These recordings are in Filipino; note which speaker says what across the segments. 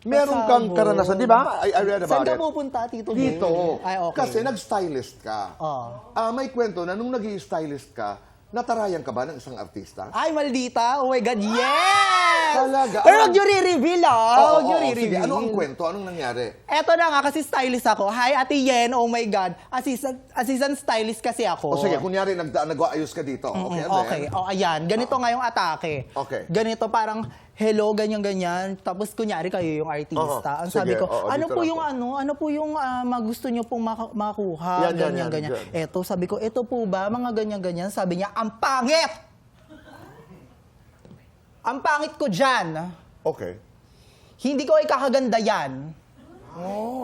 Speaker 1: Meron kang
Speaker 2: Pasabog.
Speaker 1: karanasan, di ba? I read about
Speaker 2: Saan ka
Speaker 1: it.
Speaker 2: pupunta, Tito Boy?
Speaker 1: Dito.
Speaker 2: Ay, okay.
Speaker 1: Kasi nag-stylist ka. May kwento na nung nag-i-stylist ka, natarayan ka ba ng isang artista?
Speaker 2: Ay, maldita. Oh my God, yes!
Speaker 1: Talaga?
Speaker 2: Pero huwag nyo re-reveal,
Speaker 1: Oo,
Speaker 2: Huwag nyo
Speaker 1: sige.
Speaker 2: re-reveal.
Speaker 1: Ano ang kwento? Anong nangyari?
Speaker 2: Eto na nga, kasi stylist ako. Hi, Ate Yen. Oh my God. Assistant stylist kasi ako.
Speaker 1: O sige, kunyari nag-aayos ka dito. Okay, and
Speaker 2: Okay.
Speaker 1: then?
Speaker 2: O, ayan. Ganito nga yung atake.
Speaker 1: Okay.
Speaker 2: Ganito parang, hello, ganyan-ganyan. Tapos, kunyari kayo yung artista. Ang sabi
Speaker 1: Sige.
Speaker 2: ko,
Speaker 1: Oo,
Speaker 2: ano
Speaker 1: dito
Speaker 2: po
Speaker 1: lang
Speaker 2: yung
Speaker 1: po.
Speaker 2: ano po yung gusto nyo pong makuha?
Speaker 1: Yan,
Speaker 2: Ganyan.
Speaker 1: yan.
Speaker 2: Eto, sabi ko, eto po ba? Mga ganyan-ganyan. Sabi niya, ang pangit! Ang pangit ko dyan.
Speaker 1: Okay.
Speaker 2: Hindi ko ikakaganda yan.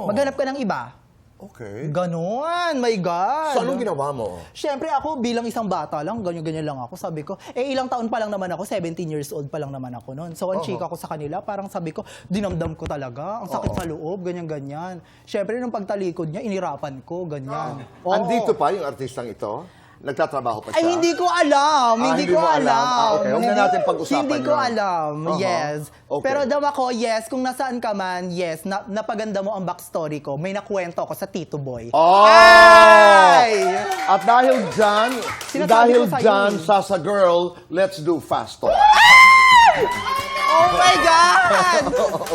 Speaker 2: Maghanap ka ng iba.
Speaker 1: Okay.
Speaker 2: Ganon, my God.
Speaker 1: So, anong ginawa mo?
Speaker 2: Siyempre ako bilang isang bata lang, ganyan-ganyan lang ako. Sabi ko, ilang taon pa lang naman ako, 17 years old pa lang naman ako noon. So, ang chika ko sa kanila, parang sabi ko, dinamdam ko talaga. Ang sakit sa loob, ganyan-ganyan. Siyempre, nung pagtalikod niya, inirapan ko, ganyan. Oo.
Speaker 1: Andito pa yung artistang ito? Nagtatrabaho pa siya?
Speaker 2: Ay, hindi ko alam. Hindi ko alam.
Speaker 1: Okay, huwag na natin pag-usapan
Speaker 2: Hindi ko
Speaker 1: yun.
Speaker 2: alam. Yes.
Speaker 1: Okay.
Speaker 2: Pero daw ako, yes, kung nasaan ka man, yes, napaganda mo ang backstory ko. May nakwento ako sa Tito Boy.
Speaker 1: Oh!
Speaker 2: Ay!
Speaker 1: At dahil dyan,
Speaker 2: Sinasabi ko sa'yo eh.
Speaker 1: Sasa Girl, let's do fast talk.
Speaker 2: Oh my God!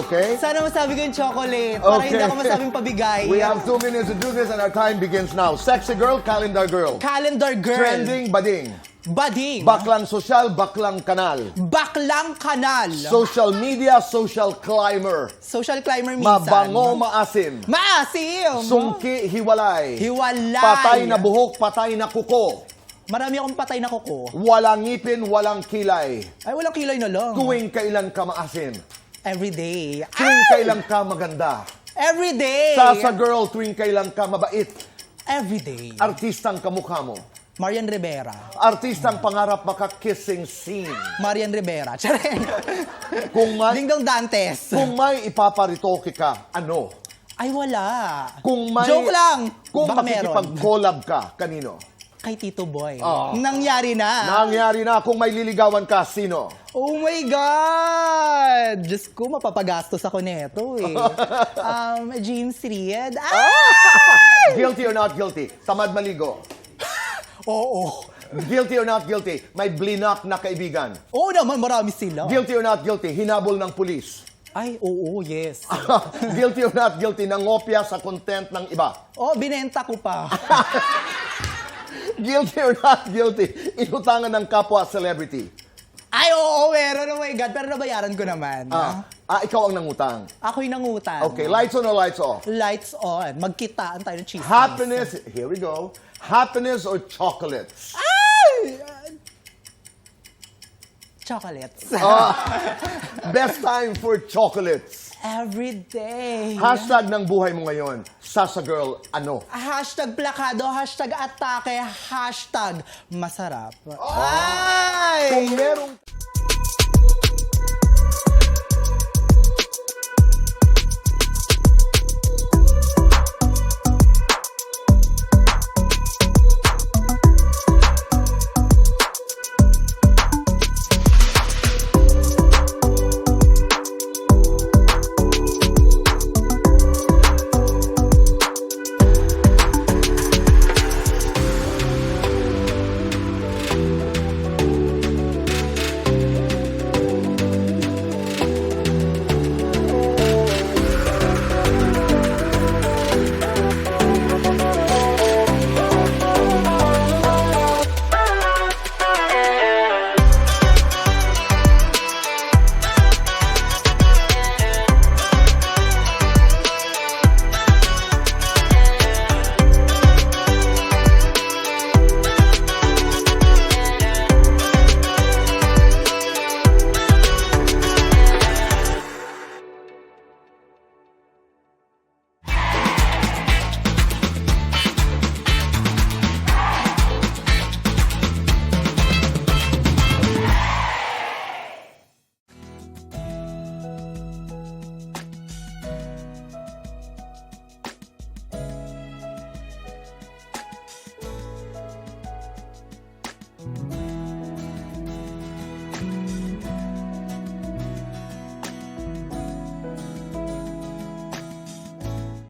Speaker 1: Okay?
Speaker 2: Sana masabi ko yung chocolate. Para
Speaker 1: Okay.
Speaker 2: hindi ako masabing pabigay.
Speaker 1: We have 2 minutes to do this and our time begins now. Sexy girl, calendar girl.
Speaker 2: Calendar girl.
Speaker 1: Trending, bading.
Speaker 2: Bading.
Speaker 1: Baklang sosyal, baklang kanal.
Speaker 2: Baklang kanal.
Speaker 1: Social media, social climber.
Speaker 2: Social climber minsan.
Speaker 1: Mabango, maasim.
Speaker 2: Maasim.
Speaker 1: Sungki, hiwalay.
Speaker 2: Hiwalay.
Speaker 1: Patay na buhok, patay na kuko.
Speaker 2: Marami akong patay na kuko.
Speaker 1: Walang ngipin, walang kilay.
Speaker 2: Ay, walang kilay na lang.
Speaker 1: Tuwing kailan ka maasim.
Speaker 2: Every day.
Speaker 1: Tuwing kailan ka maganda.
Speaker 2: Every day.
Speaker 1: Sasa girl, tuwing kailan ka mabait.
Speaker 2: Every day.
Speaker 1: Artistang kamukha mo.
Speaker 2: Marian Rivera.
Speaker 1: Artistang pangarap maka-kissing scene.
Speaker 2: Marian Rivera. Charing.
Speaker 1: Kung may,
Speaker 2: Dingdong Dantes.
Speaker 1: kung may ipaparitoke ka, ano?
Speaker 2: Ay, wala.
Speaker 1: Kung may,
Speaker 2: Joke lang.
Speaker 1: Kung
Speaker 2: Baka meron.
Speaker 1: makikipag-collab ka, kanino?
Speaker 2: Kay Tito Boy.
Speaker 1: Ah.
Speaker 2: Nangyari na.
Speaker 1: Nangyari na. Kung may liligawan ka, sino?
Speaker 2: Oh my God! Diyos ko, mapapagastos ako neto eh. James Reid. Ah!
Speaker 1: Guilty or not guilty? Tamad maligo.
Speaker 2: Oo.
Speaker 1: Guilty or not guilty? May blinak na kaibigan.
Speaker 2: Oo naman, marami sila.
Speaker 1: Guilty or not guilty? Hinabol ng pulis.
Speaker 2: Ay, oo, yes.
Speaker 1: Guilty or not guilty? Nangopya sa content ng iba.
Speaker 2: Oh, binenta ko pa.
Speaker 1: Guilty or not guilty? Inutangan ng kapwa celebrity.
Speaker 2: Ay, oo, meron. Oh my God. Pero nabayaran ko naman.
Speaker 1: Ikaw ang nangutang.
Speaker 2: Ako'y nangutang.
Speaker 1: Okay, lights on or lights off?
Speaker 2: Lights on. Magkitaan tayo ng cheese.
Speaker 1: Happiness, here we go. Happiness or chocolates?
Speaker 2: Ay! Chocolates.
Speaker 1: Best time for chocolates.
Speaker 2: Every day.
Speaker 1: Hashtag ng buhay mo ngayon, Sasa Girl, ano?
Speaker 2: Hashtag plakado, hashtag atake, hashtag masarap. Ay!
Speaker 1: Kung merong